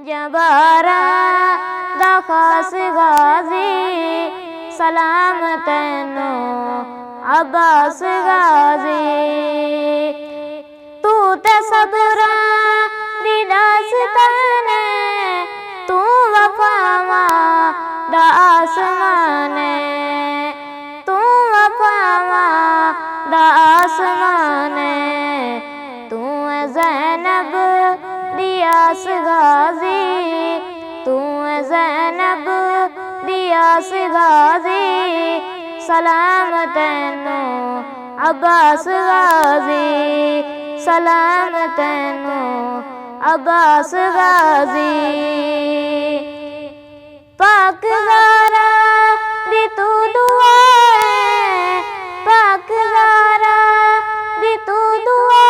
पंजबारा दा खास गाजी सलाम तैनू अब्बास गाजी। तू ते सबरा दी दास्तान तू वफावा दा आसमान तू वफावा दा आसमान तू ज़ैनब दियास गाजी तू ज़ैनब दियास गाजी सलाम तैनू अब्बास गाजी सलाम तैनू अब्बास गाजी। पाक ज़ारा दी तू दुआ पाक ज़ारा दी तू दुआ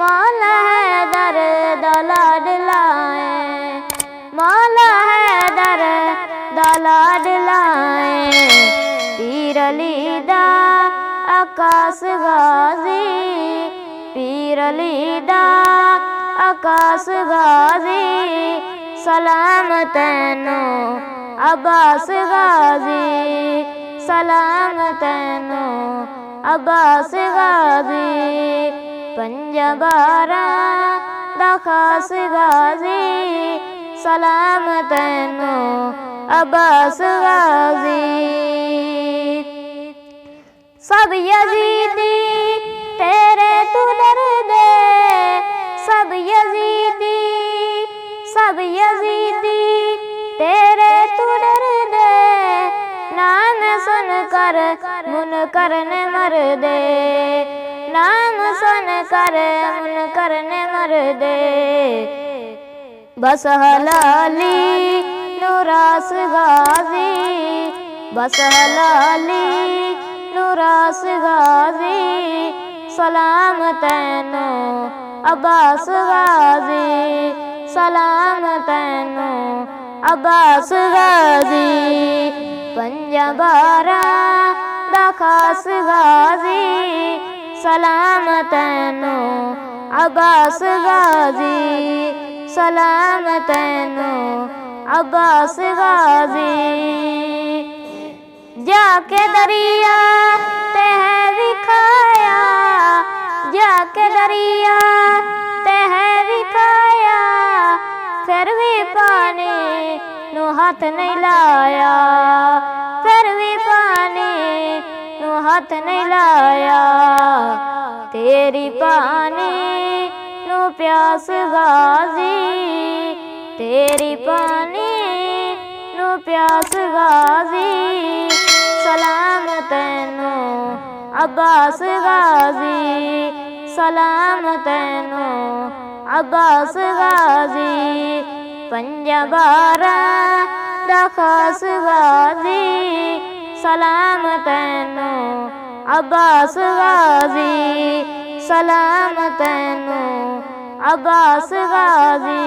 मौला हैदर दा लाडला मौला हैदर दा लाडला पीर अली दा आकाश गाजी पीर अली दा आकाश गाजी सलाम तैनू अब्बास गाजी सलाम तैनू अब्बास गाजी। पंजबारा दा खास गाजी सलाम तैनू अब्बास गाजी। सब यजीदी तेरे तू डरदे सब यजीदी तेरे तू डरदे नाम सुन कर मुनकर ने मरदे नाम सुन कर मुनकर ने मरदे। बस हलाली नूरास गाजी बस हलाली नूरास गाजी सलाम तैनू अब्बास गाजी सलाम तैनू अब्बास गाजी। पंजबारा दा खास गाजी सलाम तैनू अब्बास गाजी सलाम तैनू अब्बास गाजी। जाके दरिया ते है विखाया जाके दरिया ते है विखाया फिर भी पानी नू हाथ नहीं लाया फिर भी पानी नू हाथ नहीं लाया। तेरी पानी नू प्यास गाजी तेरी पानी नू प्यास गाजी सलाम तैनू अब्बास गाजी सलाम तैनू अब्बास गाजी। पंजबारा दा खास गाजी सलाम तैनू अब्बास गाजी सलाम तैनू अब्बास गाजी।